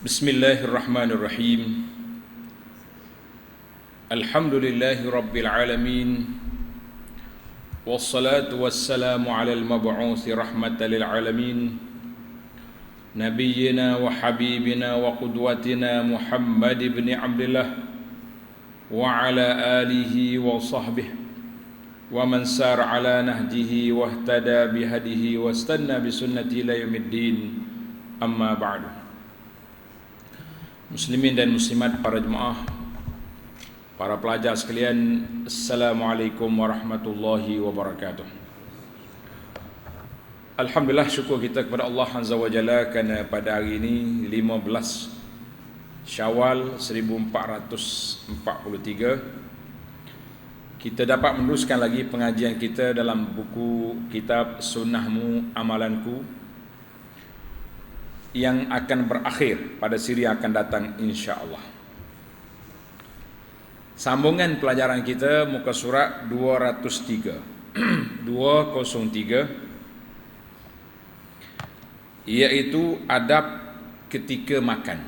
Bismillahirrahmanirrahim. Alhamdulillahi rabbil alamin. Wassalatu wassalamu ala al-mab'uthi rahmatan lil alamin. Nabiyyina wa habibina wa qudwatina Muhammad ibn Abdullah wa ala alihi wa sahbihi wa man sar ala nahjihi wa ihtada bihadihi wa istanna bi sunnati ila yaumiddin. Amma ba'du. Muslimin dan muslimat, para jemaah, para pelajar sekalian, Assalamualaikum warahmatullahi wabarakatuh. Alhamdulillah, syukur kita kepada Allah Azza wa Jalla kerana pada hari ini 15 Syawal 1443 kita dapat meneruskan lagi pengajian kita dalam buku kitab Sunnahmu Amalanku yang akan berakhir pada siri akan datang insya-Allah. Sambungan pelajaran kita muka surat 203 203 iaitu adab ketika makan.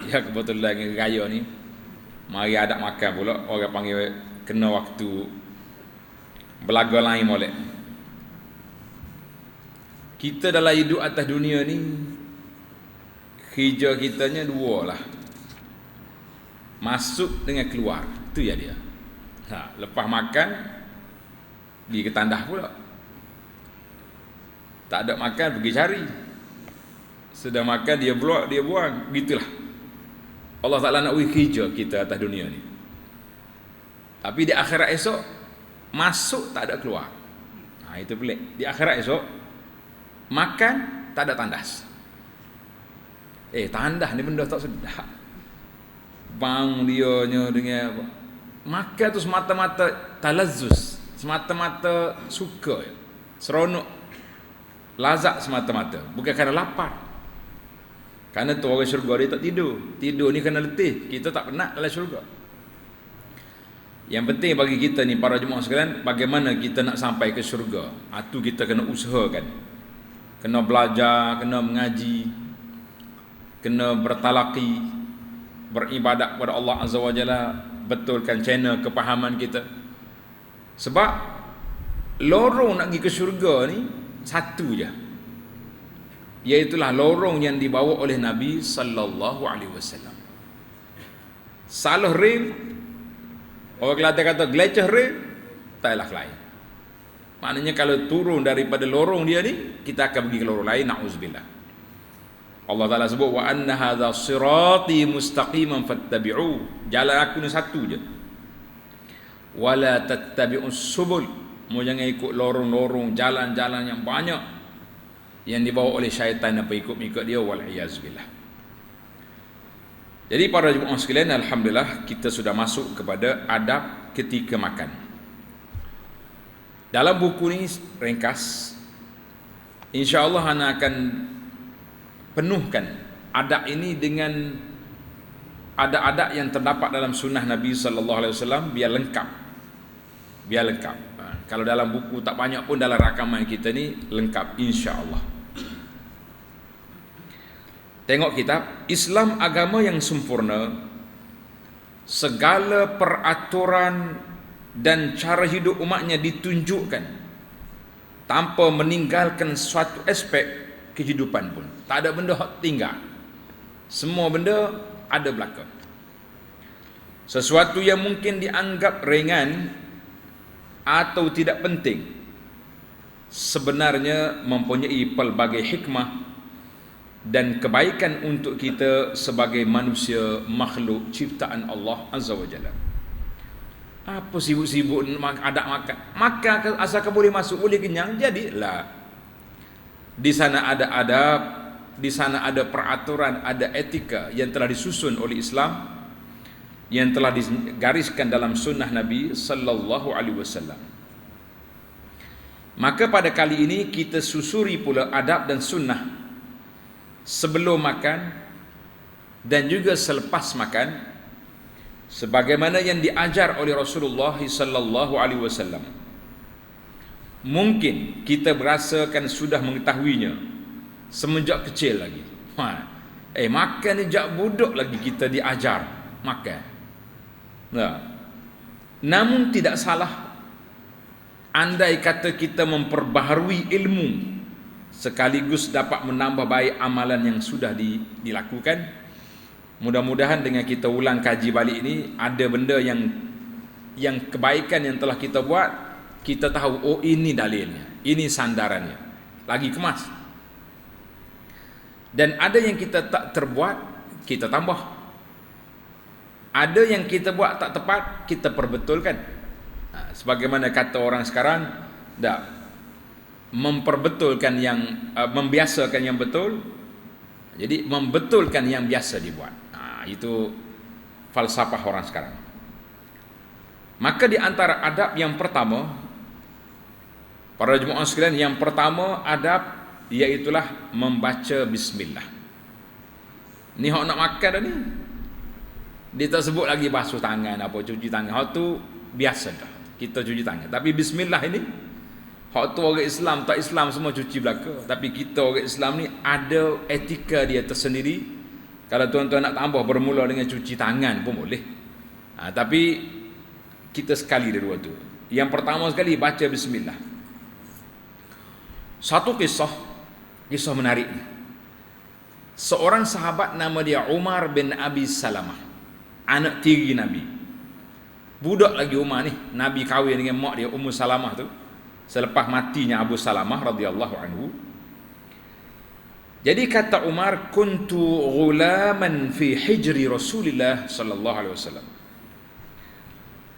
Ya, kebetulan raya ni mari adab makan pula, orang panggil kena waktu belaga lain molek. Kita dalam hidup atas dunia ni, kerja kitanya dua lah, masuk dengan keluar. Itu ya dia. Lepas makan pergi ke tandas pula. Tak ada makan pergi cari. Sudah makan dia blok, dia buang. Begitulah Allah Ta'ala nak beri kerja kita atas dunia ni. Tapi di akhirat esok masuk tak ada keluar. Itu pelik. Di akhirat esok makan tak ada tandas. Tandas ni benda tak sedap. Bang dianya dengan makan tu semata-mata talazzus, semata-mata suka, seronok, lazat semata-mata, bukan kerana lapar. Kerana tu orang syurga dia tak tidur. Tidur ni kerana letih. Kita tak penat dalam syurga. Yang penting bagi kita ni, para jemaah sekalian, bagaimana kita nak sampai ke syurga. Itu kita kena usahakan. Kena belajar, kena mengaji, kena bertalaqi, beribadat kepada Allah Azza wa Jalla, betulkan channel kepahaman kita. Sebab lorong nak pergi ke syurga ni satu je, iaitulah lorong yang dibawa oleh Nabi sallallahu alaihi wasallam. Salah rel, orang Kelantan kata geleceh rel, taklah lain. Maknanya kalau turun daripada lorong dia ni, kita akan pergi ke lorong lain, na'udzubillah. Allah Ta'ala sebut, wa anna hadha sirati mustaqiman fattabi'u. Jalan aku ni satu je. Wala tattabi'us subul. Mu jangan ikut lorong-lorong, jalan-jalan yang banyak yang dibawa oleh syaitan dan pengikut-pengikut dia, wal iyazbillah. Jadi para jemaah sekalian, alhamdulillah kita sudah masuk kepada adab ketika makan. Dalam buku ni ringkas, insya-Allah ana akan penuhkan adab ini dengan adab-adab yang terdapat dalam sunnah Nabi sallallahu alaihi wasallam biar lengkap. Biar lengkap. Kalau dalam buku tak banyak pun dalam rakaman kita ni lengkap insya-Allah. Tengok kitab Islam agama yang sempurna, segala peraturan dan cara hidup umatnya ditunjukkan tanpa meninggalkan suatu aspek kehidupan pun. Tak ada benda hak tinggal. Semua benda ada belakang. Sesuatu yang mungkin dianggap ringan atau tidak penting sebenarnya mempunyai pelbagai hikmah dan kebaikan untuk kita sebagai manusia, makhluk ciptaan Allah Azza wa Jalla. Apa sibuk-sibuk adab makan? Makan asalkan boleh masuk, boleh kenyang, jadilah. Di sana ada adab, di sana ada peraturan, ada etika yang telah disusun oleh Islam, yang telah digariskan dalam sunnah Nabi sallallahu alaihi wasallam. Maka pada kali ini kita susuri pula adab dan sunnah sebelum makan dan juga selepas makan, sebagaimana yang diajar oleh Rasulullah sallallahu alaihi wasallam. Mungkin kita berasakan sudah mengetahuinya semenjak kecil lagi. Makan ni jak budak lagi kita diajar makan. Nah. Namun tidak salah andai kata kita memperbaharui ilmu sekaligus dapat menambah baik amalan yang sudah dilakukan. Mudah-mudahan dengan kita ulang kaji balik ini, ada benda yang kebaikan yang telah kita buat, kita tahu, oh ini dalilnya, ini sandarannya, lagi kemas. Dan ada yang kita tak terbuat, kita tambah. Ada yang kita buat tak tepat, kita perbetulkan. Sebagaimana kata orang sekarang, dah memperbetulkan yang membiasakan yang betul, jadi membetulkan yang biasa dibuat. Itu falsafah orang sekarang. Maka di antara adab yang pertama, para jemaah sekalian, yang pertama adab iaitulah membaca bismillah. Ni hok nak makan dah ni. Dia tak sebut lagi basuh tangan apa cuci tangan. Hak tu biasa dah. Kita cuci tangan. Tapi bismillah ini, hak tu orang Islam tak Islam semua cuci belaka. Tapi kita orang Islam ni ada etika dia tersendiri. Kalau tuan-tuan nak tambah bermula dengan cuci tangan pun boleh. Tapi kita sekali dua tu. Yang pertama sekali baca bismillah. Satu kisah menarik. Seorang sahabat nama dia Umar bin Abi Salamah, anak tiri Nabi. Budak lagi Umar ni, Nabi kahwin dengan mak dia Ummu Salamah tu selepas matinya Abu Salamah radhiyallahu anhu. Jadi kata Umar, kuntu ghulaman fi hijri Rasulillah sallallahu alaihi wasallam.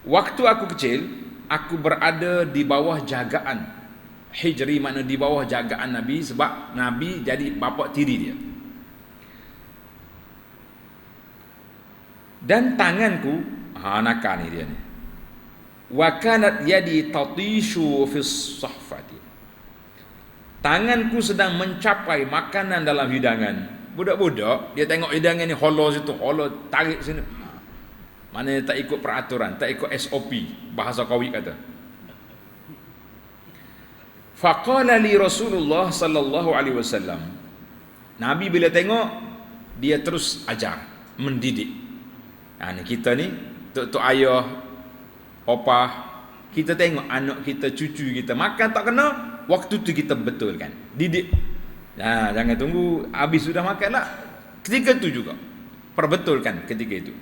Waktu aku kecil, aku berada di bawah jagaan. Hijri makna di bawah jagaan Nabi, sebab Nabi jadi bapa tiri dia. Dan tanganku, nakal ni dia ni. Wa kanat yadi tatishu fi sahfati. Tanganku sedang mencapai makanan dalam hidangan. Budak-budak dia tengok hidangan ni holo situ, holo tarik sini. Maknanya tak ikut peraturan, tak ikut SOP, bahasa Kawi kata. Faqala li Rasulullah sallallahu alaihi wasallam. Nabi bila tengok, dia terus ajar, mendidik. Ni kita ni, tok ayah, opah, kita tengok anak kita, cucu kita makan tak kena, waktu tu kita betulkan, didik. Jangan tunggu habis sudah makan lah. Ketika tu juga perbetulkan ketika itu.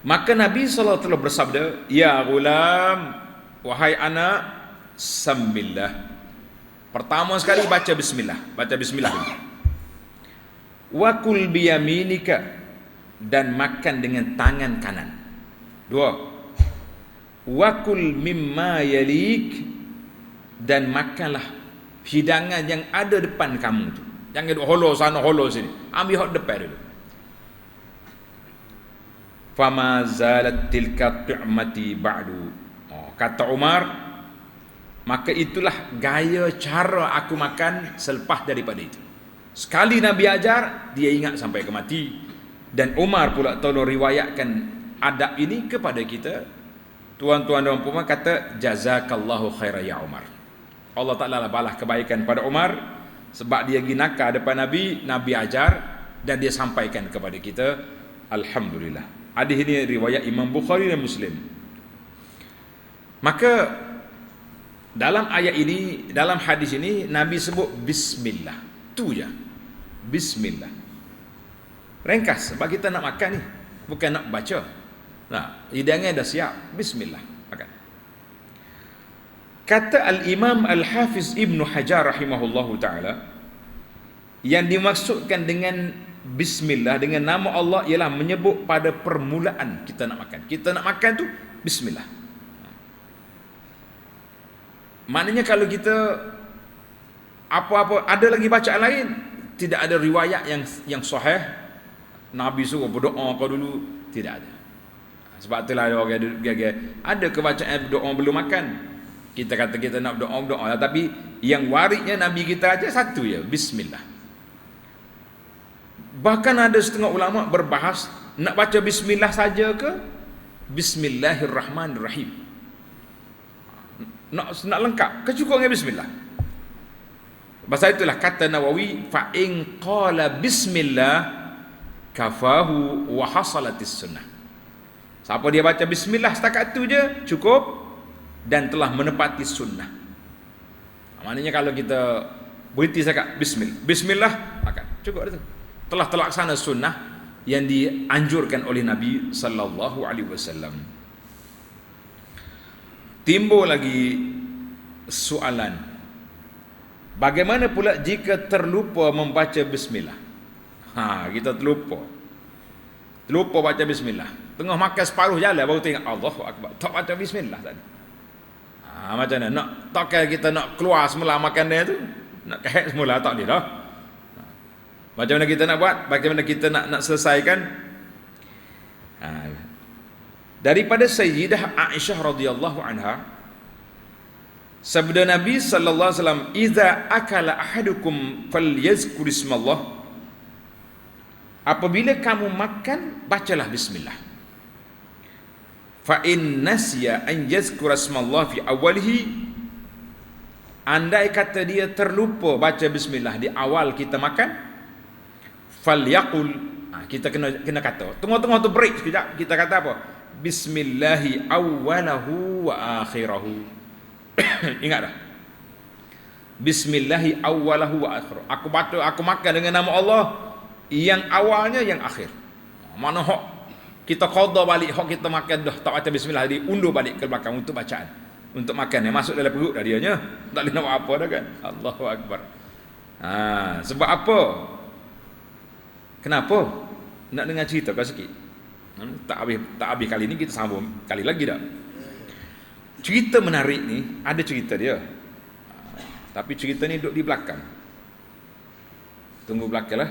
Maka Nabi sallallahu alaihi wasallam bersabda, "Ya ghulam, wahai anak, sambillah." Pertama sekali baca bismillah, baca bismillah. Wa kul biyaminika, dan makan dengan tangan kanan. Dua. Wa kul mimma yalik, dan makanlah hidangan yang ada depan kamu tu. Jangan duk holo sana holo sini. Ambil hak depan dulu. Fama zalat tilka tu'mati ba'du. Kata Umar, maka itulah gaya cara aku makan selepas daripada itu. Sekali Nabi ajar, dia ingat sampai ke mati. Dan Umar pula tolong riwayatkan adab ini kepada kita. Tuan-tuan dan puan kata, jazakallahu khaira ya Umar. Allah Ta'ala balas kebaikan pada Umar, sebab dia pergi nakal depan Nabi, Nabi ajar dan dia sampaikan kepada kita. Alhamdulillah. Hadis ini riwayat Imam Bukhari dan Muslim. Maka dalam ayat ini, dalam hadis ini, Nabi sebut bismillah. Tu je. Bismillah. Ringkas, sebab kita nak makan ni, bukan nak baca. Hidangan dah siap, bismillah, makan. Kata Al-Imam Al-Hafiz Ibn Hajar rahimahullahu ta'ala, yang dimaksudkan dengan bismillah, dengan nama Allah, ialah menyebut pada permulaan kita nak makan. Kita nak makan tu bismillah. Maknanya kalau kita apa-apa ada lagi bacaan lain, tidak ada riwayat yang sahih Nabi suruh berdoa kau dulu, tidak ada. Sebab itulah ada kebacaan berdoa belum makan. Kita kata kita nak berdoa, tapi yang warisnya Nabi kita aja satu ya, bismillah. Bahkan ada setengah ulama berbahas, nak baca bismillah saja ke Bismillahirrahmanirrahim. Nak lengkap ke cukup dengan bismillah? Pasal itulah kata Nawawi, fa in qala bismillah kafahu wa hasalatis sunnah. Siapa dia baca bismillah setakat tu je cukup dan telah menepati sunnah. Maknanya kalau kita berhenti setakat bismillah maka cukup itu. Telah terlaksana sunnah yang dianjurkan oleh Nabi sallallahu alaihi wasallam. Timbul lagi soalan, bagaimana pula jika terlupa membaca bismillah? Kita terlupa baca bismillah. Tengah makan separuh jalan baru tengok Allahu akbar, tak baca bismillah tadi. Macam mana? Takkan kita nak keluar semula makan dia tu? Nak kehek semula tak boleh dah. Macam mana kita nak buat? Bagaimana kita nak selesaikan? Daripada Sayyidah Aisyah radhiyallahu anha, sabda Nabi sallallahu alaihi wasallam, "Idza akala ahadukum falyazkur ismallah." Apabila kamu makan, bacalah bismillah. Fa in nasiya an yazkura ismallah fi awwalihi, andai kata dia terlupa baca bismillah di awal kita makan, falyaqul, kita kena kata tengah-tengah tu break sekejap, kita kata apa? Bismillahi awwalahu wa akhirahu. Ingat dah, bismillahi awwalahu wa akhirahu. Aku makan dengan nama Allah yang awalnya yang akhir. Mana hok kita qada balik, hok kita makan dah tak baca bismillah, diundur balik ke belakang untuk bacaan, untuk makan yang masuk dalam perut dah dianya, tak boleh nak buat apa dah kan. Allahu akbar. Sebab apa? Kenapa? Nak dengar cerita kau sikit. Tak habis kali ni, kita sambung kali lagi dah. Cerita menarik ni, ada cerita dia. Tapi cerita ni duduk di belakang. Tunggu belakang lah.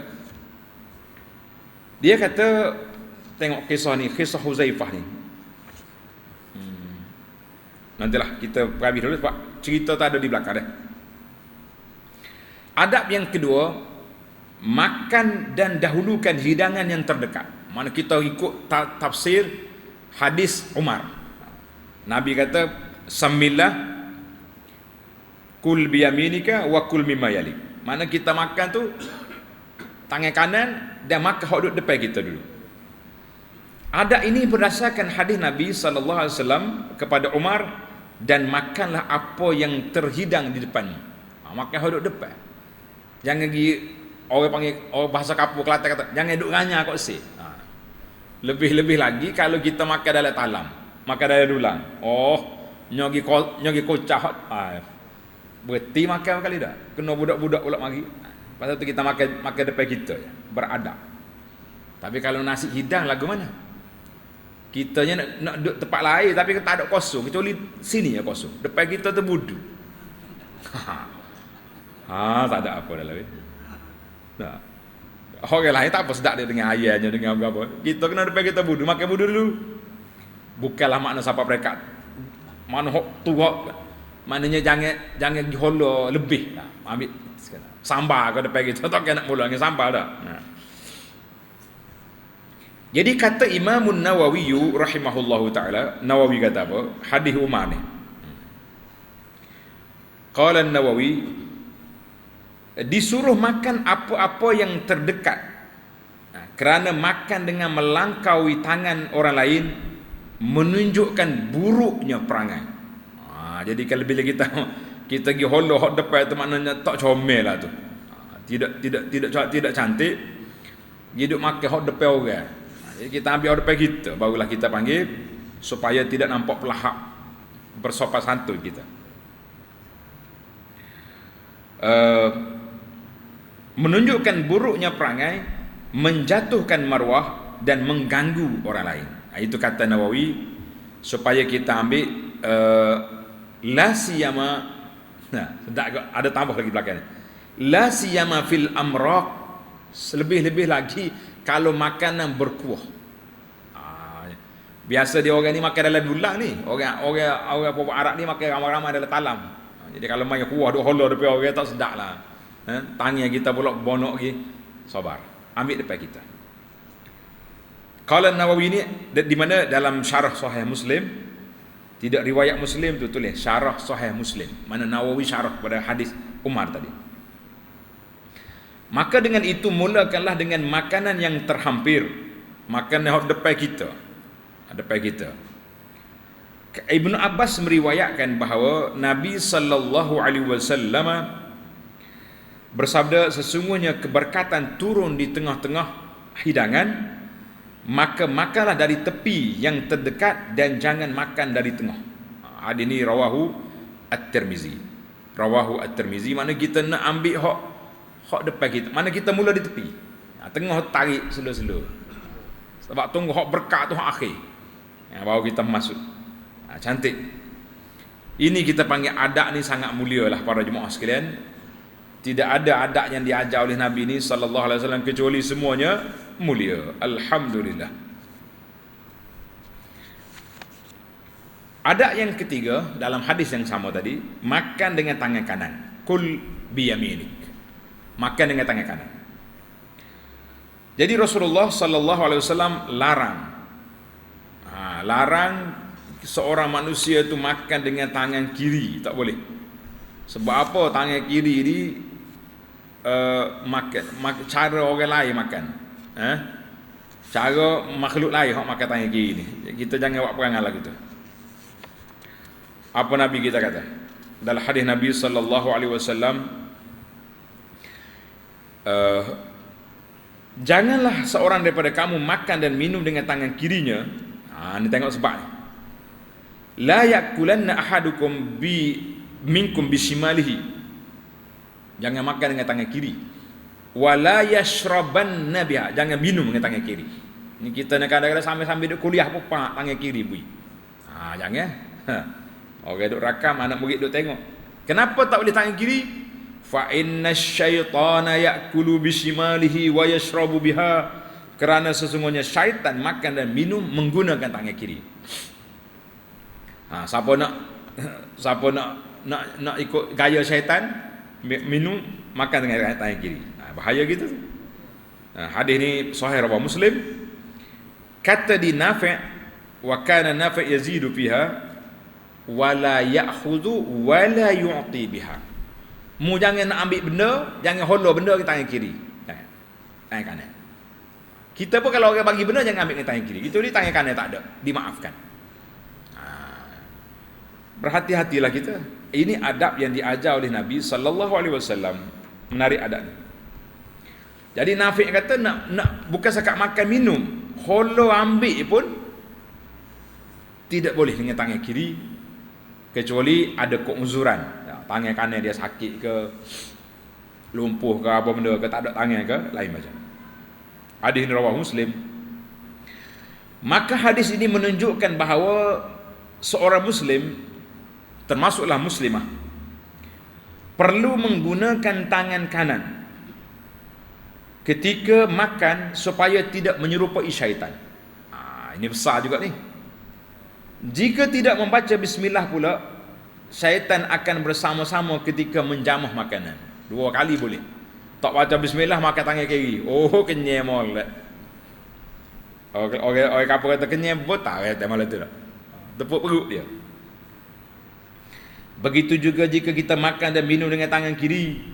Dia kata, tengok kisah ni, kisah Huzaifah ni. Nantilah kita habis dulu sebab cerita tak ada di belakang dah. Adab yang kedua, makan dan dahulukan hidangan yang terdekat. Mana kita ikut tafsir hadis Umar. Nabi kata, "Samillah kul biyaminika wa kul mimma yalik." Mana kita makan tu tangan kanan dan makan hok duduk depan kita dulu. Adab ini berdasarkan hadis Nabi sallallahu alaihi wasallam kepada Umar, dan makanlah apa yang terhidang di depanmu. Makan hok duduk depan. Jangan pergi orang panggil, orang bahasa Kapur Kelantan kata, jangan duduk ranya kok si. Lebih-lebih lagi kalau kita makan dalam talam, makan dalam dulang. Nyogi kocah. Berhenti makan kali dah. Kena budak-budak pula mari. Pasal tu kita makan depan kita, beradab. Tapi kalau nasi hidang lagu mana? Kitanya nak duduk tempat lain tapi tak ada kosong, kecuali sini ya kosong. Depan kita tu budu. Tak ada apa dalam ni. Nah. Orang lain tak apa sedap dia dengan ayahnya, dengan apa. Kita kena depan kita budu, makan budu dulu. Bukanlah makna siapa mereka. Mana hok tu hok. Maknanya jangan diholo lebih. Ambil sambal ke depan kita, tak kena mula dengan sambal dah. Jadi kata Imam Nawawi rahimahullahu taala, Nawawi kata apa? Hadis Umar ni. Qala Nawawi, disuruh makan apa-apa yang terdekat. Kerana makan dengan melangkaui tangan orang lain menunjukkan buruknya perangai. Jadi kalau bila kita pergi holo hok depan tu, maknanya tak comel lah tu. Tidak cantik. Hidup makan hok depan orang. Jadi kita ambil hok depan kita, barulah kita panggil supaya tidak nampak pelahap, bersopan santun kita. Menunjukkan buruknya perangai, menjatuhkan maruah dan mengganggu orang lain. Itu kata Nawawi, supaya kita ambil la siyama, ada tambah lagi belakang, la siyama fil amraq, lebih-lebih lagi kalau makanan berkuah. Biasa dia orang ni makan dalam dulang ni, orang Arab ni makan ramai-ramai dalam talam. Jadi kalau main kuah duk holo depan orang tak sedap lah. Tangan kita pula bonok lagi. Sabar, ambil depan kita. Qala Nawawi ni di mana dalam syarah Sahih Muslim, tidak riwayat Muslim tu tulis syarah Sahih Muslim. Mana Nawawi syarah pada hadis Umar tadi. Maka dengan itu mulakanlah dengan makanan yang terhampir, makanan yang depan kita. Depan kita. Ibnu Abbas meriwayatkan bahawa Nabi sallallahu alaihi wasallam bersabda, sesungguhnya keberkatan turun di tengah-tengah hidangan, maka makanlah dari tepi yang terdekat dan jangan makan dari tengah. Hadis ini rawahu At-Tirmizi. Rawahu At-Tirmizi, mana kita nak ambil hak depan kita, mana kita mula di tepi. Tengah tarik slow-slow. Sebab tunggu hak berkat tu hak akhir. Baru kita masuk. Cantik. Ini kita panggil adab ni sangat mulia lah para jemaah sekalian. Tidak ada adab yang diajar oleh Nabi ni sallallahu alaihi wasallam kecuali semuanya mulia. Alhamdulillah. Adab yang ketiga dalam hadis yang sama tadi, makan dengan tangan kanan. Kul biyaminik. Makan dengan tangan kanan. Jadi Rasulullah sallallahu alaihi wasallam larang seorang manusia itu makan dengan tangan kiri, tak boleh. Sebab apa? Tangan kiri ni makan cara orang lain makan. Cara makhluk lain hok makan tangan kiri ni. Kita jangan buat perangai lah kita. Apa Nabi kita kata? Dalam hadis Nabi sallallahu alaihi wasallam, janganlah seorang daripada kamu makan dan minum dengan tangan kirinya. Ni tengok sebab ni. La yakulanna ahadukum minkum bishimalihi. Jangan makan dengan tangan kiri. Wala yashrabanna biha. Jangan minum dengan tangan kiri. Ni kita nak kadang-kadang sambil duk kuliah pun pak tangan kiri bui. Jangan. Orang duk rakam, anak murid duk tengok. Kenapa tak boleh tangan kiri? Fa innasyaiṭana ya'kulu bishimalihi wa yashrabu biha. Kerana sesungguhnya syaitan makan dan minum menggunakan tangan kiri. Siapa nak ikut gaya syaitan, minum makan dengan tangan kiri. Bahaya gitu. Hadis ni sahih riwayat Muslim. Kata di Nafi', wa kana Nafi' yazidu fiha wa la ya'khudhu wa la yu'ti biha. Mu jangan nak ambil benda, jangan hollow benda ke tangan kiri. Tangan kanan. Kita pun kalau orang bagi benda jangan ambil dengan tangan kiri. Itu ni tangan kanan tak ada, dimaafkan. Berhati-hatilah kita. Ini adab yang diajar oleh Nabi sallallahu alaihi wasallam. Menarik adab ni. Jadi Nafi' kata nak bukan sekat makan minum, holo ambil pun tidak boleh dengan tangan kiri kecuali ada keuzuran. Tangan kanan dia sakit ke, lumpuh ke apa benda ke, tak ada tangan ke, lain macam. Hadis ini riwayat Muslim. Maka hadis ini menunjukkan bahawa seorang muslim, termasuklah muslimah, perlu menggunakan tangan kanan ketika makan supaya tidak menyerupai syaitan. Ini besar juga ni. Jika tidak membaca bismillah pula, syaitan akan bersama-sama ketika menjamah makanan. 2 kali boleh. Tak baca bismillah makan tangan kiri. Kenyai molek. Orang kapal kata kenyai botak kata malam tu tak. Tepuk perut dia. Begitu juga jika kita makan dan minum dengan tangan kiri,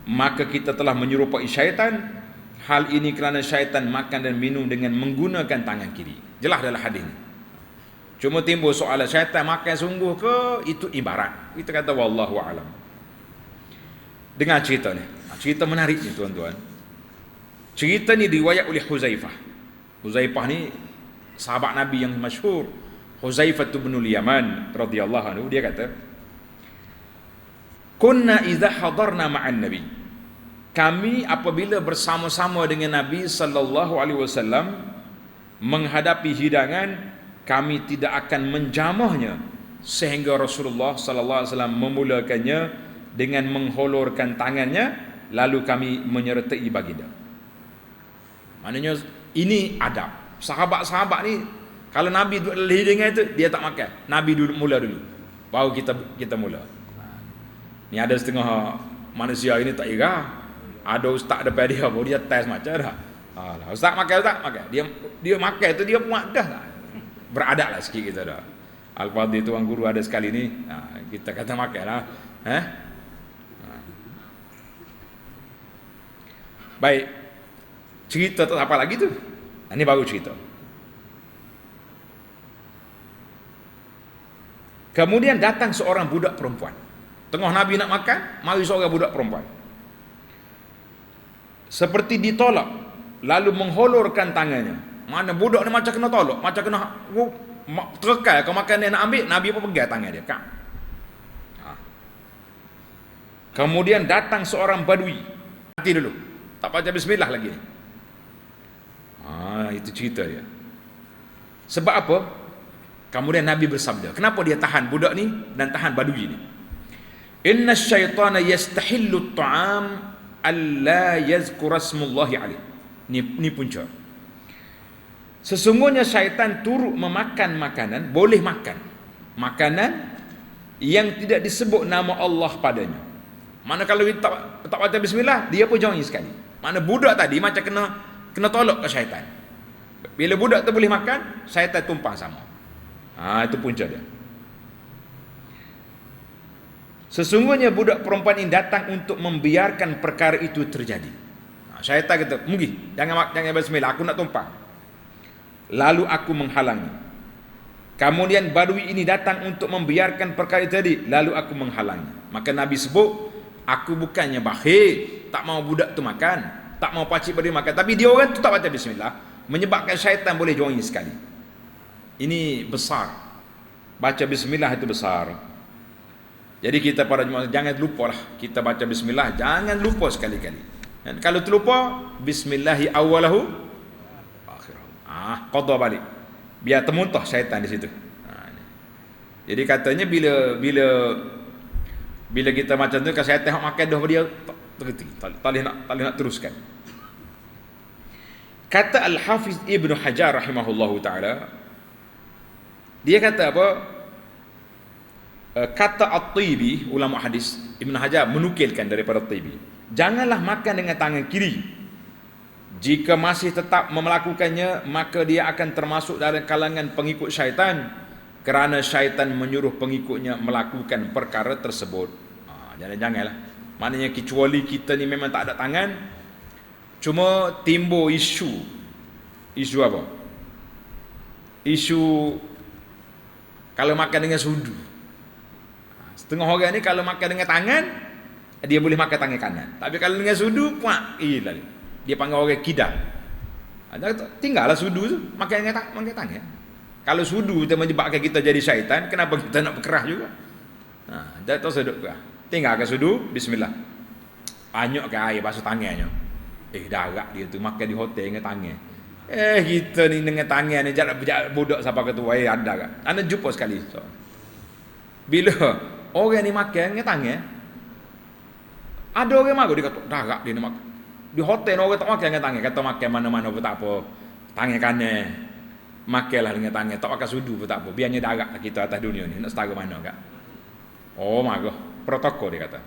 maka kita telah menyerupai syaitan. Hal ini kerana syaitan makan dan minum dengan menggunakan tangan kiri. Jelas dalam hadis ini. Cuma timbul soalan, syaitan makan sungguh ke? Itu ibarat. Kita kata wallahu a'lam. Dengar cerita ni. Cerita menarik ni tuan-tuan. Cerita ni diriwayat oleh Huzaifah. Huzaifah ni sahabat Nabi yang masyhur. Huzaifah bin Yaman radhiyallahu anhu, dia kata, kunna idza hadarna ma'an nabi. Kami apabila bersama-sama dengan Nabi sallallahu alaihi wasallam menghadapi hidangan, kami tidak akan menjamahnya sehingga Rasulullah sallallahu alaihi wasallam memulakannya dengan mengholorkan tangannya, lalu kami menyertai baginda. Maknanya ini adab. Sahabat-sahabat ni kalau Nabi duduk dalam hidangan itu, dia tak makan. Nabi duduk mula dulu, baru kita mula. Ni ada setengah manusia ini tak irah. Ada ustaz depan dia, baru dia test macam dah. Ustaz makan, dia makan tu dia puak dah. Beradab lah sikit kita dah. Al-Fadhil tuan guru ada sekali ni, kita kata makan lah. Baik. Cerita tak apa lagi tu. Ini baru cerita. Kemudian datang seorang budak perempuan. Tengah Nabi nak makan, mari seorang budak perempuan. Seperti ditolak, lalu mengholorkan tangannya. Mana budak ni macam kena tolak, macam kena terekal. Kalau makan dia nak ambil, Nabi pun pegang tangan dia. Kak. Kemudian datang seorang badui. Mati dulu. Tak baca bismillah lagi ni. Itu cerita dia. Sebab apa? Kemudian Nabi bersabda, kenapa dia tahan budak ni dan tahan badui ni? Inna syaitana yastahillu at-ta'am alla yazkura smullahi alaih. Ni punca. Sesungguhnya syaitan turut memakan makanan, boleh makan makanan yang tidak disebut nama Allah padanya. Mana kalau tak baca bismillah, dia pun join sekali. Mana budak tadi macam kena tolak ke syaitan. Bila budak tu boleh makan, syaitan tumpang sama. Itu punca dia. Sesungguhnya budak perempuan ini datang untuk membiarkan perkara itu terjadi. Syaitan kata, "Mugi, jangan bismillah, aku nak tumpang." Lalu aku menghalangi. Kemudian badui ini datang untuk membiarkan perkara itu terjadi, lalu aku menghalangi. Maka Nabi sebut, aku bukannya bakhil, tak mau budak tu makan, tak mau pakcik badui makan, tapi dia orang tu tak baca bismillah, menyebabkan syaitan boleh join sekali. Ini besar. Baca bismillah itu besar. Jadi kita para jemaah jangan lupa lah, kita baca bismillah, jangan lupa sekali-kali. Dan kalau terlupa, bismillahi awalahu akhirahu. Qadha balik. Biar termuntah syaitan di situ. Jadi katanya bila kita macam tu, kalau syaitan hak makan dah dia terhenti. Tak boleh nak teruskan. Kata Al-Hafiz Ibn Hajar rahimahullahu ta'ala, dia kata apa? Kata At-Tibi, ulama hadis, Ibn Hajar menukilkan daripada At-Tibi, janganlah makan dengan tangan kiri. Jika masih tetap melakukannya, maka dia akan termasuk dalam kalangan pengikut syaitan, kerana syaitan menyuruh pengikutnya melakukan perkara tersebut. Janganlah. Maknanya kecuali kita ni memang tak ada tangan, cuma timbul isu apa? Isu kalau makan dengan sudu. Setengah orang ni kalau makan dengan tangan, dia boleh makan tangan kanan. Tapi kalau dengan sudu, dia panggil orang kidal. Tinggallah sudu tu, makan dengan tangan. Kalau sudu kita menyebabkan kita jadi syaitan, kenapa kita nak berkerah juga? Dah tahu seduk ke? Tinggalkan sudu, bismillah. Anyakkan air basuh tangannya. Darat dia tu makan di hotel dengan tangan. Kita ni dengan tangan ni jarak budak sampai ketua ada tak? Anda jumpa sekali. So, bila orang ni makan dengan tangan, ada orang makan dia kata darat dia ni makan. Di hotel orang tak makan dengan tangan, kata makan mana-mana pun tak apa. Tangan kanan. Makanlah dengan tangan, tak pakai sudu pun tak apa. Biarnya darat kita atas dunia ni, nak setara mana kak? Marah. Protokol dia kata.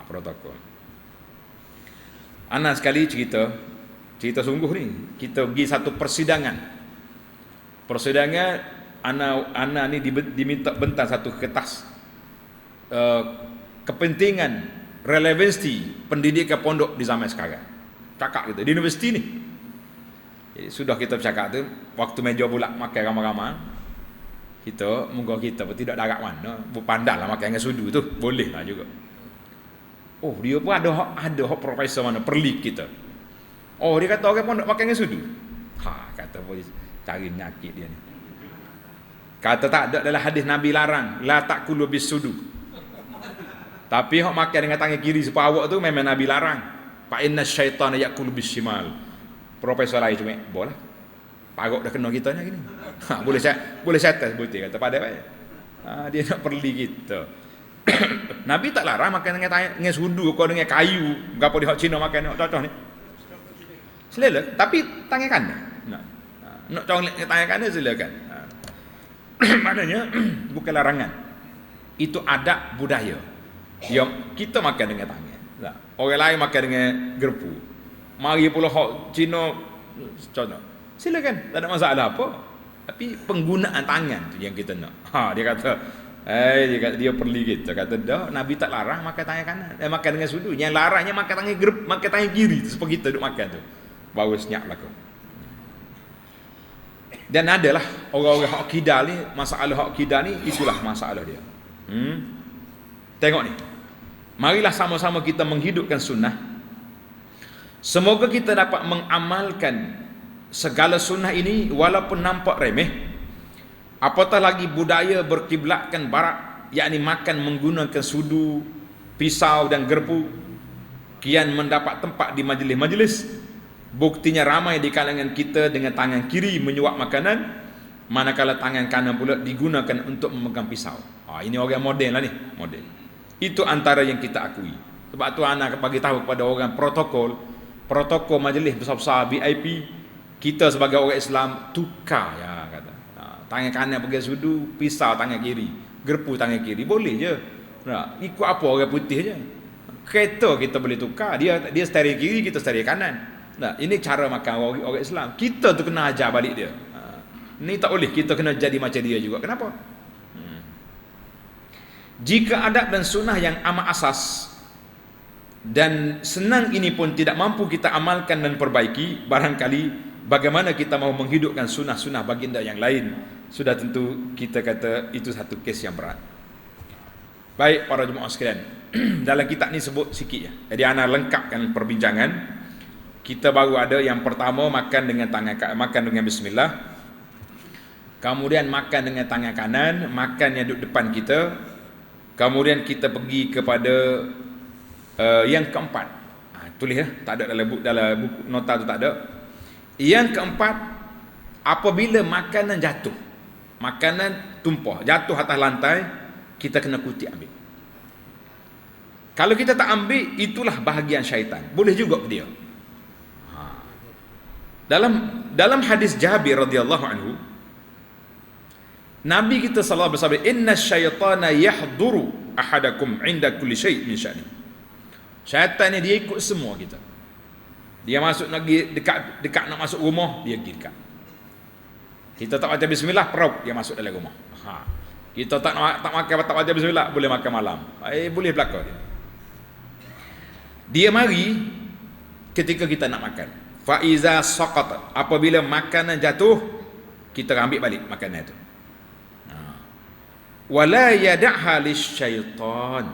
Protokol. Ana sekali cerita sungguh ni. Kita pergi satu persidangan. Ana ni diminta bentang satu kertas kepentingan relevansi pendidikan pondok di zaman sekarang. Cakap kita di universiti ni. Jadi sudah kita bercakap tu, waktu meja pula makan ramai-ramai, kita pun tidak darat mana, pandai lah makan dengan sudu tu, boleh lah juga. Dia pun ada hak profesor mana perlik kita. Dia kata orang pun nak makan dengan sudu. Kata boleh cari nyakit dia ni. Kata tak ada dalam hadis Nabi larang, la takulu bis sudu. Tapi hak makan dengan tangan kiri sepawak tu memang Nabi larang. Fa inna syaitana yakulu bis shimal. Profesor lain cuma boleh. Parok dah kena kita ni gini. Boleh settle betul kata pada baik. Dia nak perli kita. Nabi tak larang makan dengan sudu kau dengan kayu, gapo di hak Cina makan cocok ni. Selera, tapi tangan kanan. Nak colek dengan tangan kanan silakan. Maknanya bukan larangan. Itu adab budaya yang kita makan dengan tangan. Orang lain makan dengan gerpu. Mari pula hak Cina cocok. Silakan, tak ada masalah apa. Tapi penggunaan tangan tu yang kita nak. Dia kata Dia perli kita kata dah, Nabi tak larang makan tangan kanan, makan dengan sudu. Yang larangnya makan tangan kiri tu, supaya kita duk makan tu. Baru senyap berlaku. Dan adalah orang-orang hak kidal ni, masalah hak kidal ni, itulah masalah dia. Tengok ni. Marilah sama-sama kita menghidupkan sunnah. Semoga kita dapat mengamalkan segala sunnah ini walaupun nampak remeh. Apatah lagi budaya berkiblatkan barat, yakni makan menggunakan sudu, pisau dan gerpu, kian mendapat tempat di majlis-majlis. Buktinya ramai di kalangan kita dengan tangan kiri menyuap makanan, manakala tangan kanan pula digunakan untuk memegang pisau. Ini orang model lah ni, model. Itu antara yang kita akui. Sebab tu anak bagi tahu kepada orang protokol majlis besar-besar VIP, kita sebagai orang Islam tukar ya kata. Tangan kanan pegang sudu, pisau tangan kiri, gerpu tangan kiri, boleh je. Ikut apa orang putih je. Kereta kita boleh tukar, dia steering kiri, kita steering kanan. Ini cara makan orang Islam. Kita tu kena ajar balik dia. Ni tak boleh kita kena jadi macam dia juga. Kenapa? Jika adab dan sunnah yang amat asas dan senang ini pun tidak mampu kita amalkan dan perbaiki, barangkali bagaimana kita mau menghidupkan sunnah-sunnah baginda yang lain, sudah tentu kita kata itu satu kes yang berat. Baik para jemaah sekalian, dalam kitab ni sebut sikit ya. Jadi ana lengkapkan perbincangan. Kita baru ada yang pertama makan dengan bismillah. Kemudian makan dengan tangan kanan, makan yang duduk depan kita. Kemudian kita pergi kepada yang keempat. Tulis ya, tak ada dalam buku nota tu tak ada. Yang keempat, apabila makanan jatuh, makanan tumpah, jatuh atas lantai, kita kena kutip ambil. Kalau kita tak ambil, itulah bahagian syaitan. Boleh juga ke dia. Dalam hadis Jabir radhiyallahu anhu, Nabi kita sallallahu alaihi wasallam bersabda, "Inna syaitana yahduru ahadakum 'inda kulli syai' min sya'ni." Syaitan ni dia ikut semua kita. Dia masuk lagi dekat nak masuk rumah, dia pergi dekat. Kita tak baca bismillah, perau dia masuk dalam rumah. Kita tak baca bismillah, boleh makan malam. Boleh belaka dia. Dia mari ketika kita nak makan. Fa iza saqata, apabila makanan jatuh, kita ambil balik makanan itu. Wala yad'ha lisyaitan.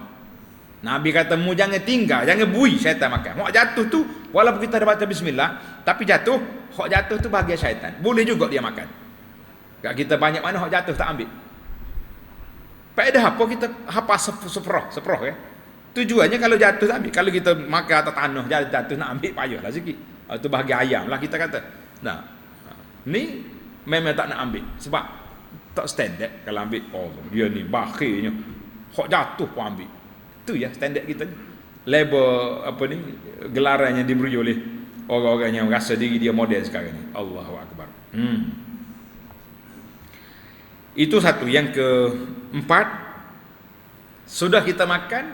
Nabi kata mu jangan tinggal, jangan bui syaitan makan. Hak jatuh tu walaupun kita dah baca bismillah, tapi jatuh, hak jatuh tu bahagian syaitan. Boleh juga dia makan. Kat kita banyak mana hak jatuh tak ambil. Faedah apa kita hapa seproh ya. Tujuannya kalau jatuh tak ambil. Kalau kita makan atas tanah jatuh nak ambil payahlah sikit. Itu bahagian ayam lah kita kata. Ni memang tak nak ambil sebab tak standard kalau ambil. Dia ni bakhilnya. Hak jatuh pun ambil. Itu ya standard kita ni. Label apa ni, gelaran yang diberi oleh orang-orang yang rasa diri dia model sekarang ni. Allahu akbar. Itu satu. Yang keempat, sudah kita makan,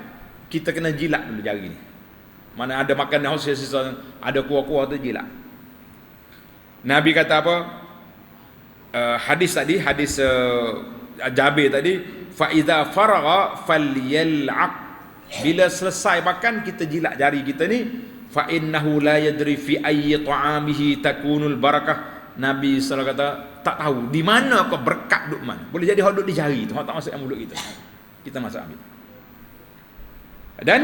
kita kena jilat dulu jari ni. Mana ada makan sisa ada kuah-kuah tu jilat. Nabi kata apa? Hadis Jabir tadi, fa idza faragha falyal'aq. Bila selesai makan, kita jilat jari kita ni. Fa innahu la yadri fi ayyi ta'amihi takunul barakah. Nabi sallallahu kata tak tahu di mana apa berkat duk mana. Boleh jadi hak duk di jari tu, hak tak masuk dalam mulut kita. Kita masuk ambil. Dan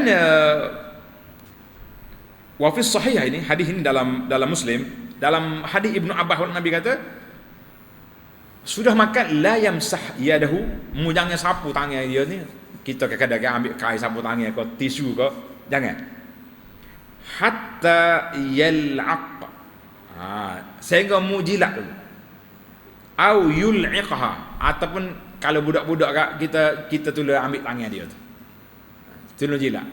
wa fi sahih ini, hadis ini dalam Muslim, dalam hadis Ibnu Abbas Nabi kata, sudah makan la yamsah yadahu, mu jangan sapu tangan dia ni. Kita kadang-kadang ambil kain sapu tangan ke tisu ke, jangan. Hatta yal'aq. Sehingga mu jilat dulu. Au yul'iqha, ataupun kalau budak-budak kita tolong ambil tangan dia tu. Tolong jilat.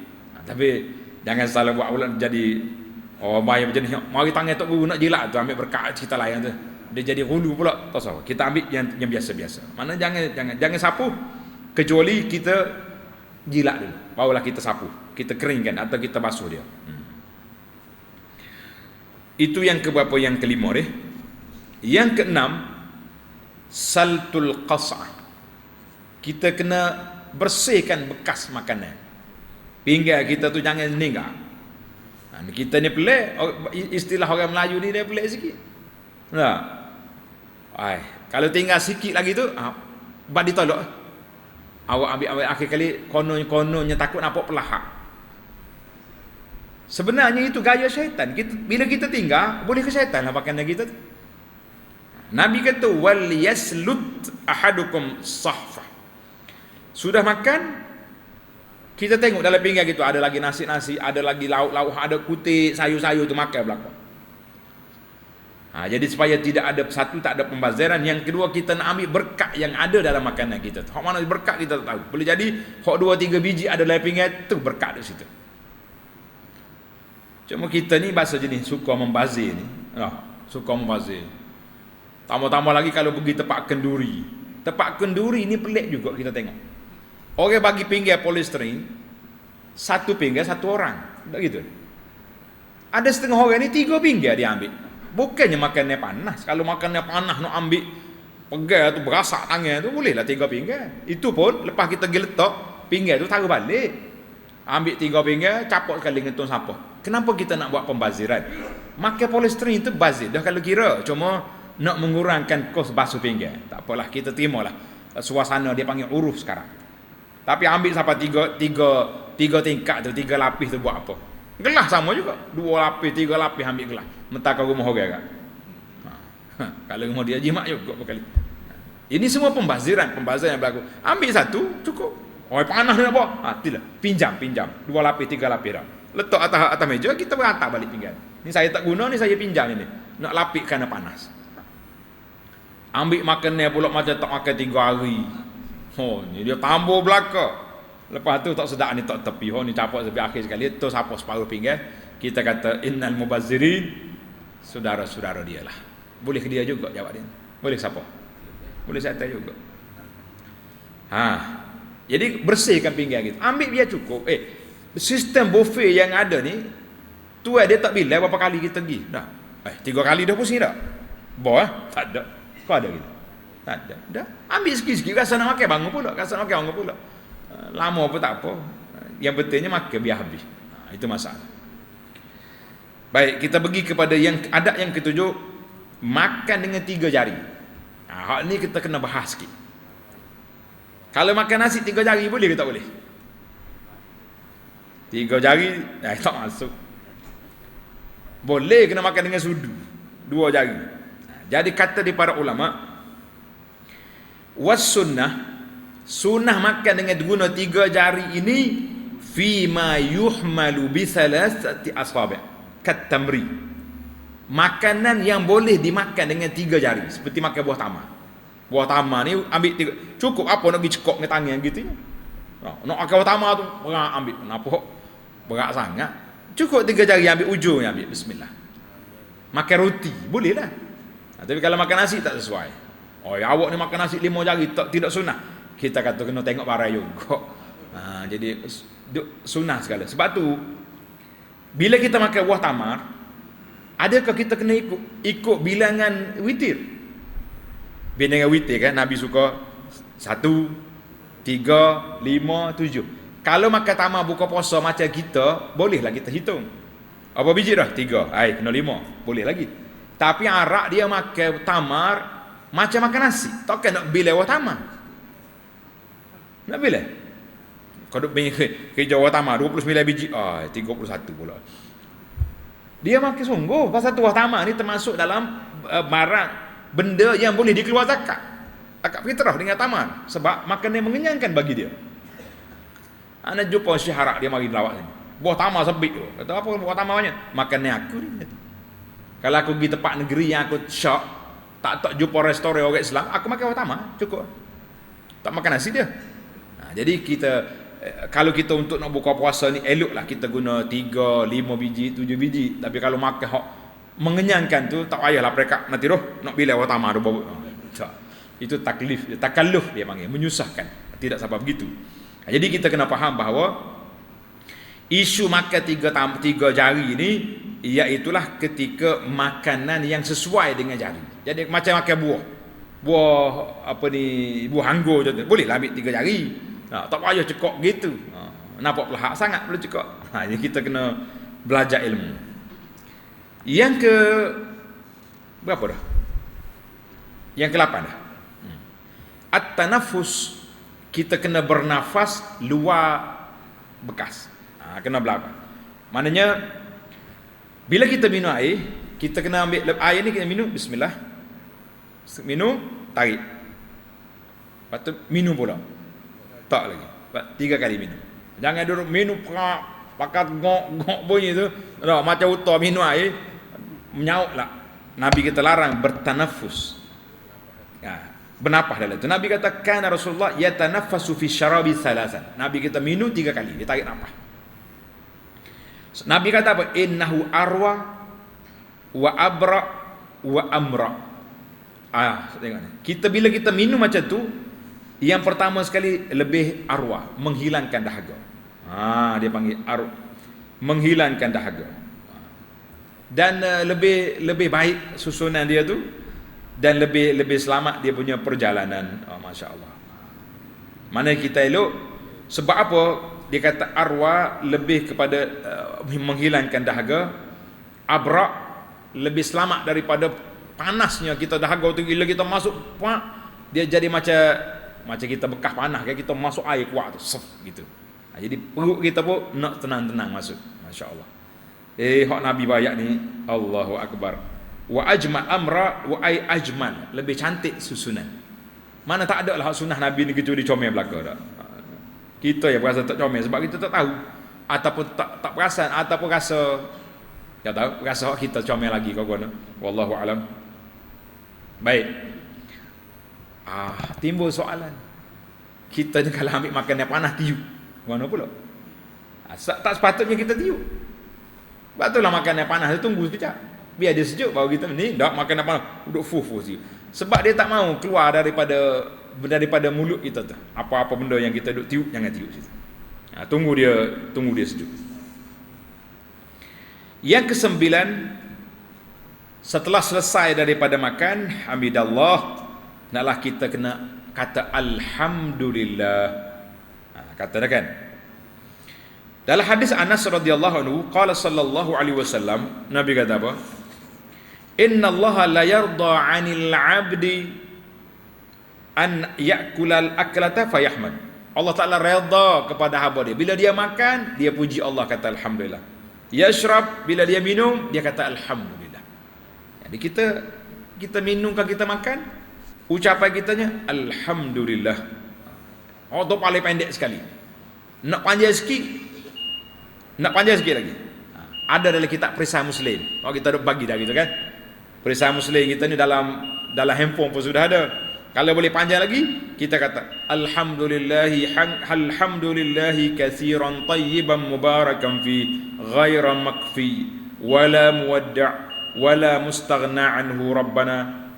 Tapi jangan salah buat pula jadi bayar macam ni. Mari tangan tok guru nak jilat tu ambil berkat cerita lain tu. Dia jadi hulu pula, tak salah. Kita ambil yang biasa-biasa. Mana jangan sapu kecuali kita jilat dulu. Barulah kita sapu, kita keringkan atau kita basuh dia. Itu yang keberapa? Yang kelima deh. Yang keenam, saltul qas'ah. kita kena bersihkan bekas makanan. Pinggan kita tu jangan meninggal. Kita ni pelik, istilah orang Melayu ni dia pelik sikit. Nah. Kalau tinggal sikit lagi tu, bad ditolak. Awak ambil akhir kali kononnya takut nampak pelahak. Sebenarnya itu gaya syaitan. Bila kita tinggal, boleh ke syaitan lah makanan kita tu. Nabi kata wal yaslut ahadukum sahfa. Sudah makan, kita tengok dalam pinggan gitu ada lagi nasi-nasi, ada lagi lauk-lauk, ada kutik, sayur-sayur tu makan belakang. Jadi supaya tidak ada satu, tak ada pembaziran. Yang kedua, kita nak ambil berkat yang ada dalam makanan kita. Hak mana berkat kita tak tahu. Boleh jadi hak 2-3 biji ada dalam pinggan tu berkat di situ. Cuma kita ni bahasa jenis suka membazir ni. Suka membazir. Tambah-tambah lagi kalau pergi tempat kenduri. Tempat kenduri ni pelik juga kita tengok. Orang bagi pinggan polisterin, satu pinggan satu orang. Tak gitu. Ada setengah orang ni 3 pinggan dia ambil. Bukannya makannya panas. Kalau makannya panas nak ambil pegang tu berasak tangan tu bolehlah 3 pinggan. Itu pun lepas kita pergi letak pinggan tu taruh balik. Ambil 3 pinggan, capok sekali ngetun sampah. Kenapa kita nak buat pembaziran? Makan polisterin tu bazir dah kalau kira. Cuma nak mengurangkan kos basuh pinggan. Tak apalah, kita terimalah. Suasana dia panggil uruf sekarang. Tapi ambil sampai 3 tingkat tu, 3 lapis tu buat apa? Gelas sama juga. 2 lapis, 3 lapis ambil gelas. Mentakar rumah orang kan. Kalau rumah dia jimat juga berkali. Ini semua pembaziran yang berlaku. Ambil satu cukup. Orang panas nak buat. Tidak. Pinjam. 2 lapis, 3 lapis dah. Letak atas meja, kita berantak balik pinggan. Ni saya tak guna, ni saya pinjam ini. Nak lapik kerana panas. Ambil makannya pula macam tak makan 3 hari. Ni dia tambah belaka. Lepas tu tak sedap ni tak tepi. Ni capok sampai akhir sekali. Tu siapa separuh pinggan. Kita kata innal mubazzirin, saudara-saudara dia lah. Boleh ke dia juga jawab dia. Boleh siapa? Boleh saya juga. Jadi bersihkan pinggan kita. Ambil biar cukup. Sistem buffet yang ada ni, tu dia tak bilang berapa kali kita pergi. Dah. 3 kali dah pusing dah. Tak ada. Kau ada gitu? Tak ada. Dah. Ambil sikit-sikit. Rasa nak makan bangun pula. Lama pun tak apa. Yang pentingnya makan biar habis. Itu masalah. Baik, kita pergi kepada yang adab yang ketujuh, makan dengan 3 jari. Hal ni kita kena bahas sikit. Kalau makan nasi 3 jari boleh ke tak boleh? 3 jari tak masuk. Boleh kena makan dengan sudu 2 jari. Jadi kata di para ulama, was sunnah makan dengan guna 3 jari ini fima yuhmalu bi thalathati asabi' kat tamri. Makanan yang boleh dimakan dengan 3 jari, seperti makan buah tamar. Buah tamar ni ambil 3, cukup apa nak pergi cekok dengan tangan gitu. Nak makan buah tamar tu berat ambil, kenapa berat sangat? Cukup 3 jari ambil ujungnya, ambil bismillah. Makan roti boleh lah. Tapi kalau makan nasi tak sesuai. Awak ni makan nasi 5 jari tidak sunnah. Kita kata kena tengok barai juga. Jadi sunnah segala. Sebab tu bila kita makan buah tamar, adakah kita kena ikut bilangan witir? Bilangan witir kan Nabi suka 1, 3, 5, 7. Kalau makan tamar buka puasa macam kita, bolehlah kita hitung. Apa biji dah? 3. Kena 5. Boleh lagi. Tapi Arab dia makan tamar macam makan nasi. Takkan nak bilang buah tamar. Nak bila? Kau duk kerja buah tamar 29 biji, 31 pula. Dia makan sungguh. Pasal tu buah tamar ni termasuk dalam barang benda yang boleh dikeluar zakat. Zakat fitrah dengan tamar. Sebab makan yang mengenyangkan bagi dia. Ana jumpa syaharak dia mari lawak ni. Buah tamar sebik tu. Kata apa buah tamar banyak? Makannya aku ni. Kalau aku pergi tempat negeri yang aku syok, tak jumpa restoran orang Islam, aku makan buah tamar, cukup. Tak makan nasi dia. Jadi kita kalau kita untuk nak buka puasa ni eloklah kita guna 3, 5 biji, 7 biji. Tapi kalau makan hak mengenyangkan tu tak payahlah mereka nanti nak bila buah tamar tu. Itu takalluf dia panggil, menyusahkan. Tidak sampai begitu. Jadi kita kena faham bahawa isu makan 3 jari ni iaitulah ketika makanan yang sesuai dengan jari. Jadi macam makan buah. buah apa ni, buah anggur je, boleh lah ambil 3 jari. Tak payah cekok gitu. Nampak pelahak sangat boleh cekok. Jadi kita kena belajar ilmu. Yang ke berapa dah? Yang ke-8 dah. At-tanaffus, kita kena bernafas luar bekas. Kena berapa? Maknanya bila kita minum air, kita kena ambil air ni, kita minum bismillah. Minum, tarik. Lepas tu minum pula. Tak lagi. 3 kali minum. Jangan duduk minum pakat gok bunyi tu. Macam utar minum air menyauk lah. Nabi kita larang bertanafus. Bernafas dalam itu. Nabi kata kana Rasulullah yatanaffasu fi syarabi thalathan. Nabi kita minum 3 kali, dia tarik nafas. Nabi kata apa? Innahu arwa wa abra wa amra. Tengok ni. Bila kita minum macam tu, yang pertama sekali lebih arwah, menghilangkan dahaga. Dia panggil menghilangkan dahaga. Dan lebih baik susunan dia tu, dan lebih selamat dia punya perjalanan. Masya-Allah. Mana kita elok, sebab apa? Dia kata arwah lebih kepada menghilangkan dahaga, abra lebih selamat daripada panasnya kita dahaga tu. Bila kita masuk dia jadi macam kita bekas panas, kita masuk air kuat tu gitu. Jadi perut kita pun nak tenang-tenang masuk. Masya-Allah. Hak Nabi bayak ni, Allahu akbar. Wa ajma amra wa ay ajmal, lebih cantik susunan. Mana tak ada lah sunnah Nabi ni kecuali comel belaka dak. Kita yang berasa tak comel sebab kita tak tahu, ataupun tak perasan, ataupun rasa rasa kita comel lagi kawan. Wallahu alam. Baik. Timbul soalan. Kita ni kalau ambil makan yang panas tiup, mana pula? Tak sepatutnya kita tiup. Sebab itulah makan yang panas tu tunggu sekejap. Biar dia sejuk baru kita ni dak makan apa duduk fufu je. Sebab dia tak mau keluar daripada mulut kita tu. Apa-apa benda yang kita duk tiup jangan tiup situ. Tunggu dia sejuk. Yang ke-9, setelah selesai daripada makan, hamidallah, naklah kita kena kata alhamdulillah. Kata dah kan? Dalam hadis Anas radhiyallahu anhu, qala sallallahu alaihi wasallam, Nabi kata apa? Inna Allah la yarda 'anil 'abdi an ya'kula al-aklata fayahmad. Allah Taala redha kepada hamba dia bila dia makan, dia puji Allah, kata alhamdulillah. Yashrab, bila dia minum, dia kata alhamdulillah. Jadi kita minum kan, kita makan, ucapan kitanya alhamdulillah. Tu paling pendek sekali. Nak panjang sikit lagi. Ada dalam kitab Perisai Muslim. Kita dah bagi dah gitu kan. Perisai Muslim kita ni dalam handphone pun sudah ada. Kalau boleh panjang lagi, kita kata alhamdulillahi katsiran tayyiban mubarakan fi ghaira makfi wala muwadda' wala mustaghna anhu rabbana.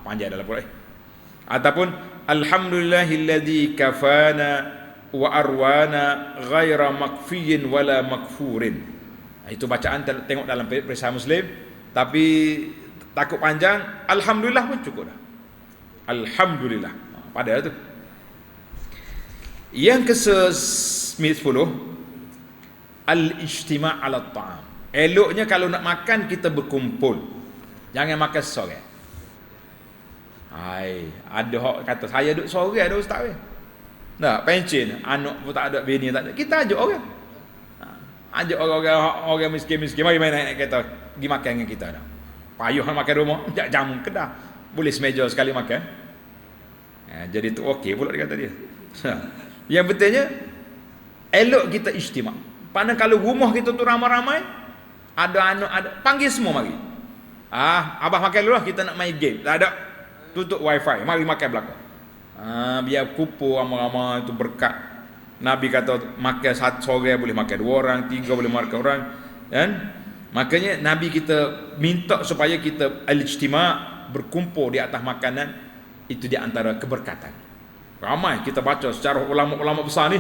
Panjang dalam Quran. Ataupun alhamdulillahilladzi kafana wa arwana ghaira makfiyin wala makfurin. Itu bacaan tengok dalam Perisai Muslim. Tapi takut panjang, alhamdulillah pun cukup dah. Alhamdulillah. Pada tu. Yang ke-10, al-ijtima' ala ta'am. Eloknya kalau nak makan kita berkumpul. Jangan makan seorang. Ada hak kata saya duduk seorang ada ustaz weh. Tak pencen, anak pun tak ada, bini tak ada. Kita ajak orang. Ajak orang miskin-miskin mari main naik kereta, pergi makan dengan kita dah. Payuh makan rumah, jak jamu kedah. Boleh semeja sekali makan. Jadi tu okey pula dia kata dia. Yang betulnya elok kita ijtima'. Padahal kalau rumah kita tu ramai-ramai, ada anak ada, panggil semua mari. Abah makan dulu lah, kita nak main game. Tak ada, tutup wifi, mari makan belakang. Biar kumpul ramai-ramai itu berkat. Nabi kata makan seorang boleh makan 2 orang, 3 boleh makan orang, kan? Makanya Nabi kita minta supaya kita al-ijtima', berkumpul di atas makanan, itu di antara keberkatan. Ramai kita baca secara ulama-ulama besar ni,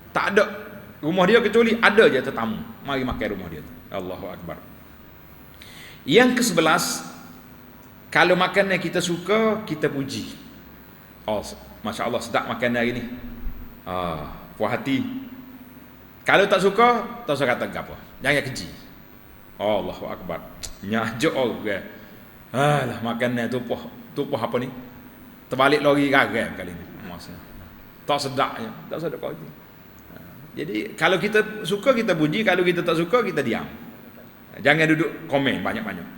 tak ada rumah dia kecuali ada je tetamu, mari makan rumah dia tu. Allahu akbar. Yang ke-11, Kalau makanan kita suka, kita puji. Oh, Masya Allah sedap makan hari ni. Puas hati. Kalau tak suka, tak usah kata apa. Jangan keji. Allahu Akbar. Nyajak orang. Alah makanan tu puas apa ni? Terbalik lagi garam kali ni. Masa. Tak sedapnya. Tak sedap kau ni. Jadi kalau kita suka kita puji, kalau kita tak suka kita diam. Jangan duduk komen banyak-banyak.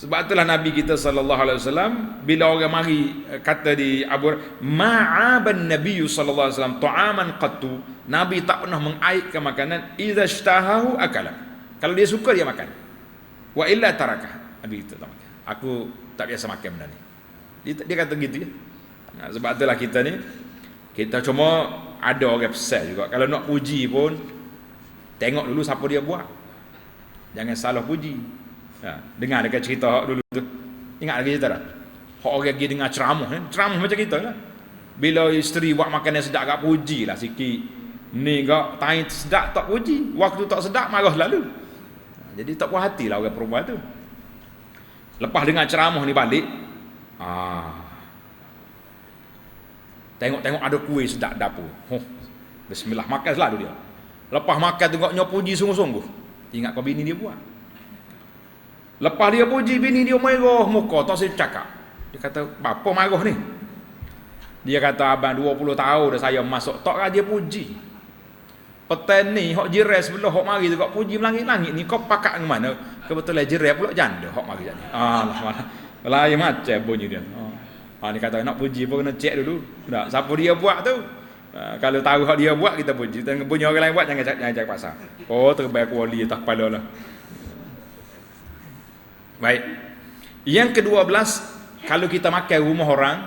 Sebab itulah Nabi kita sallallahu alaihi wasallam bila orang mari kata di Abu ma'aban Nabi sallallahu alaihi wasallam ta'aman qattu, Nabi tak pernah mengaibkan makanan, idza ishtahahu akala. Kalau dia suka dia makan. Wa illa taraka. Nabi kita tak makan. Aku tak biasa makan benda ni. Dia kata gitu ya. Sebab itulah kita ni kita cuma ada orang pesan juga. Kalau nak puji pun tengok dulu siapa dia buat. Jangan salah puji. Dengar dekat cerita hak dulu tu. Ingat lagi cerita tak? Hak orang pergi dengar ceramah macam kita lah. Bila isteri buat makanan sedap gak puji lah sikit. Ni gak tain sedap tak puji. Waktu tak sedap marah lalu. Jadi tak puas hati lah orang perempuan tu. Lepas dengar ceramah ni balik, tengok ada kuih sedap dapur. Bismillah, makan selalu dia. Lepas makan tengoknya puji sungguh-sungguh. Ingat kau bini dia buat. Lepas dia puji, bini dia merah muka, tak saya cakap. Dia kata, "Bapa marah ni?" Dia kata, "Abang 20 tahun dah saya masuk, tak lah dia puji. Petang ni, hok jiran sebelah, hok mari tu kau puji melangit-langit ni, kau pakak ke mana?" Kebetulan jiran pula janda, hok mari jadi. Lain macam bunyi dia. Ni kata, nak puji pun kena cek dulu. Tak, siapa dia buat tu? Kalau tahu hak dia buat, kita puji. Tengok punya orang lain buat, jangan cari pasal. Terbaik kuali atas kepala lah. Baik. Yang ke-12, kalau kita makan rumah orang,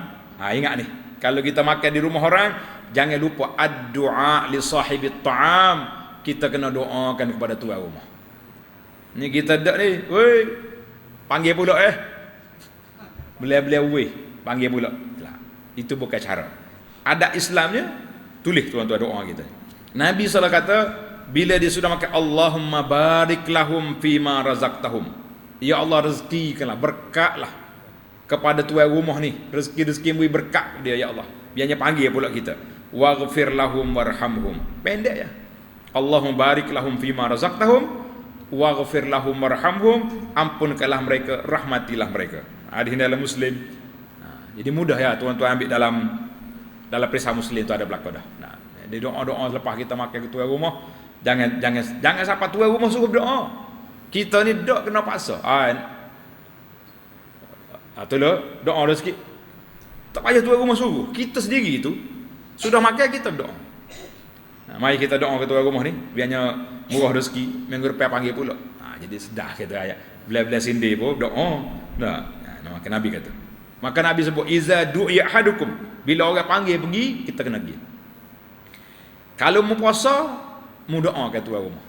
ingat ni. Kalau kita makan di rumah orang, jangan lupa ad-du'a li sahibit ta'am. Kita kena doakan kepada tuan rumah. Ni kita dak ni, woi, panggil pula Belia-belia weh, panggil pula. Itu bukan cara. Adat Islamnya, tulis tuan-tuan doa kita. Nabi SAW kata, bila dia sudah makan, Allahumma barik lahum fima razaqtahum. Ya Allah, rezekikanlah, berkatlah kepada tuan rumah ni. Rezeki-rezeki beri berkat dia ya Allah. Biarnya panggil pula kita. Waghfir lahum warhamhum. Pendek ya. Allahumma barik lahum fima razaqtahum waghfir lahum warhamhum. Ampunkanlah mereka, rahmatilah mereka. Hadis dalam Muslim. Jadi mudah ya tuan-tuan ambil dalam perisah Muslim tu ada berlaku dah. Jadi doa-doa selepas kita makan ke tuan rumah, jangan siapa tuan rumah suruh berdoa. Kita ni dok kena paksa. Itulah doa dah sikit. Tak payah tuan rumah suruh. Kita sendiri tu sudah makan kita doa. Mari kita doa ke tuan rumah ni, biarnya murah rezeki, minggu depan panggil pula. Jadi sedar kita ayat. Bila-bila sindir pun doa. Maka Nabi kata. Maka Nabi sebut iza du'iya ahadukum. Bila orang panggil pergi, kita kena pergi. Kalau mau puasa, mu doa ke tuan rumah.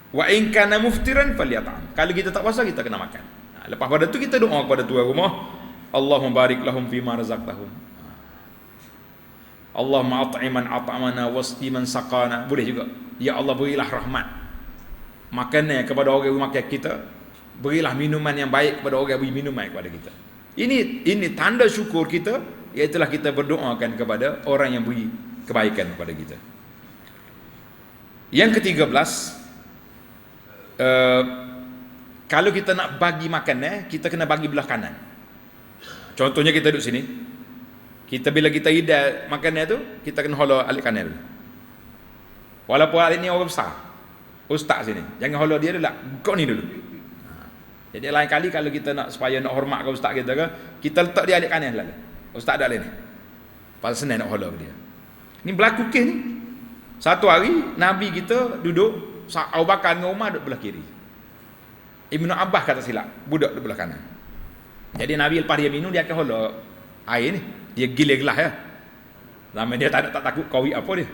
Wa in kana muftiran falyat'am. Kalau kita tak puasa, kita kena makan. Lepas pada tu kita doa kepada tuan rumah, Allahumma barik lahum fima razaqtahum. Allahumma at'iman at'amana wasqiman saqana. Boleh juga. Ya Allah, berilah rahmat makanan kepada orang yang makan kita. Berilah minuman yang baik kepada orang yang beri minuman kepada kita. Ini tanda syukur kita, iaitulah kita berdoakan kepada orang yang beri kebaikan kepada kita. Yang ke-13, kalau kita nak bagi makan, kita kena bagi belah kanan. Contohnya kita duduk sini, bila kita hidang makannya tu, kita kena holok alik kanan dulu. Walaupun alik ni orang besar, ustaz sini, jangan holok dia dulu lah, kau ni dulu. Jadi lain kali kalau kita nak supaya nak hormat ke ustaz kita ke, kita letak dia alik kanan lah. Ustaz dak lain ni. Pasal senang nak holok dia. Ni berlaku kes ni. Satu hari Nabi kita duduk, Abu Bakar dengan Umar duduk belah kiri. Ibnu Abbas kata silap, budak duduk belah kanan. Jadi Nabi lepas dia minum, dia akan holok air ni. Dia gila gelas ya. Zaman dia tak takut kawi apa dia.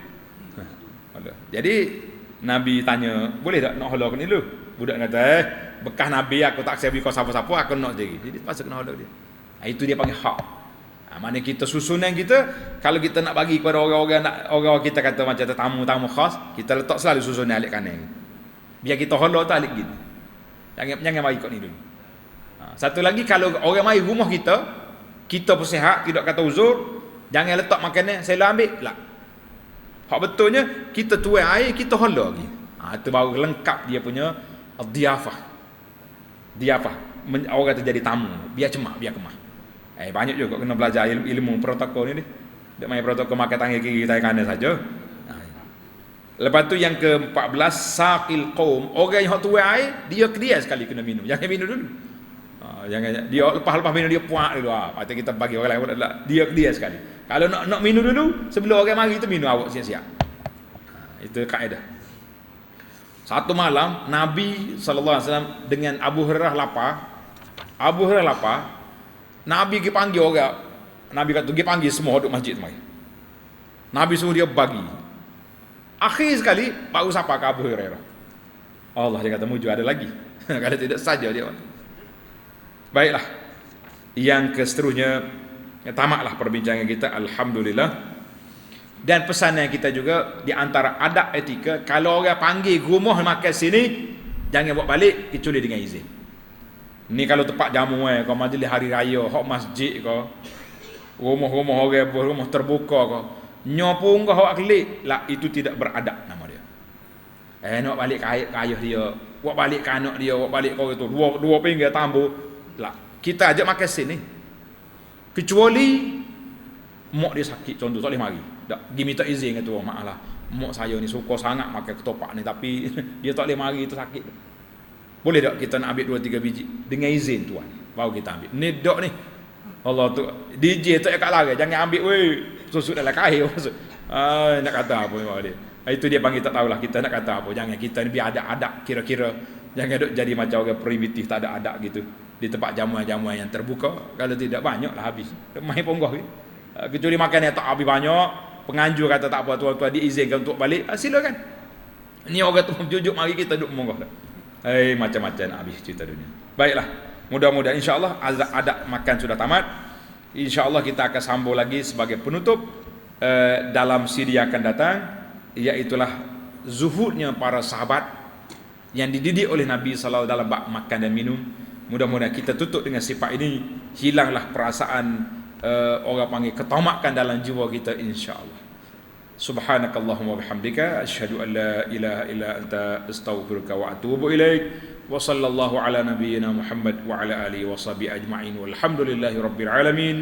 Jadi Nabi tanya, boleh tak nak holok ni dulu? Budak kata, bekas Nabi aku tak sabi kau siapa-siapa, aku nak jadi. Jadi pasal kena holok dia. Itu dia panggil hak. Mana kita susunan kita, kalau kita nak bagi kepada orang kita kata macam tamu-tamu khas, kita letak selalu susunan alik kanan. Biar kita holok tak alik gitu. Jangan bagi kau ni dulu. Satu lagi, kalau orang mari rumah kita, kita pun sihat, tidak kata uzur, jangan letak makanan, saya lah ambil lah. Hak betulnya, kita tuai air, kita hala lagi. Itu baru lengkap dia punya diafah. Orang kata jadi tamu, biar cemak, biar kemah. Banyak juga kena belajar ilmu protokol ni. Tak main protokol makan tangan kiri tangan kanan saja. Lepas tu yang ke-14, saqil qaum. Orang yang hak tuai air, dia kedia sekali kena minum. Jangan minum dulu. Jangan dia lepas minum dia puak dulu. Patut kita bagi orang lain dia kedia sekali. Kalau nak minum dulu, sebelum orang mari tu minum awak siap-siap. Itu kaedah. Satu malam Nabi sallallahu alaihi wasallam dengan Abu Hurairah lapar. Nabi pergi panggil orang. Nabi kata pergi panggil semua duduk masjid mari. Nabi suruh dia bagi. Akhir sekali baru sapa ke Abu Hurairah. Allah, dia kata mujur ada lagi. Kalau tidak saja dia. Baiklah. Yang keseterusnya, tamatlah perbincangan kita, alhamdulillah. Dan pesanan kita juga di antara adab etika, kalau orang panggil rumah makan sini, jangan buat balik kecuali dengan izin. Ni kalau tempat jamu kau majlis hari raya, hak masjid kau, rumah-rumah orang, rumah terbuka kau, nyopung kau hak kelik, lah itu tidak beradab nama dia. Nak balik ke ayah dia, buat balik ke anak dia, buat balik kau itu, dua pinggir tambu, lah kita ajak makan sini. Kecuali mak dia sakit contoh, tak boleh mari. Tak dia minta izin kata, "Maaf lah, mak saya ni suka sangat makan ketupat ni tapi dia tak boleh mari, itu sakit." Boleh tak kita nak ambil 2-3 biji dengan izin tuan? Baru kita ambil. Ni dok ni. Allah tu DJ tak kat larang, jangan ambil weh susuk dalam kain maksud. Nak kata apa dia. Itu dia panggil tak tahulah kita nak kata apa. Jangan kita ni biar ada adab kira-kira. Jangan duk jadi macam orang primitif tak ada adab gitu. Di tempat jamuan-jamuan yang terbuka, kalau tidak banyaklah habis. Main ponggah ni. Kecuali makan yang tak habis banyak, penganjur kata tak apa tuan-tuan diizinkan untuk balik, silakan. Ni orang tu jujuk mari kita duduk monggah dah. Macam-macam nak habis cerita dunia. Baiklah, mudah-mudahan insya-Allah adab makan sudah tamat. Insya-Allah kita akan sambung lagi sebagai penutup dalam siri yang akan datang, iaitulah zuhudnya para sahabat yang dididik oleh Nabi sallallahu dalam bab makan dan minum. Mudah-mudahan kita tutup dengan sifat ini, hilanglah perasaan orang panggil ketamakan dalam jiwa kita insya-Allah. Subhanakallahumma bihamdika asyhadu an la ilaha illa anta astaghfiruka wa atubu ilaik. Wa sallallahu ala nabiyyina Muhammad wa ala alihi wa sahbihi ajma'in. Walhamdulillahi rabbil alamin.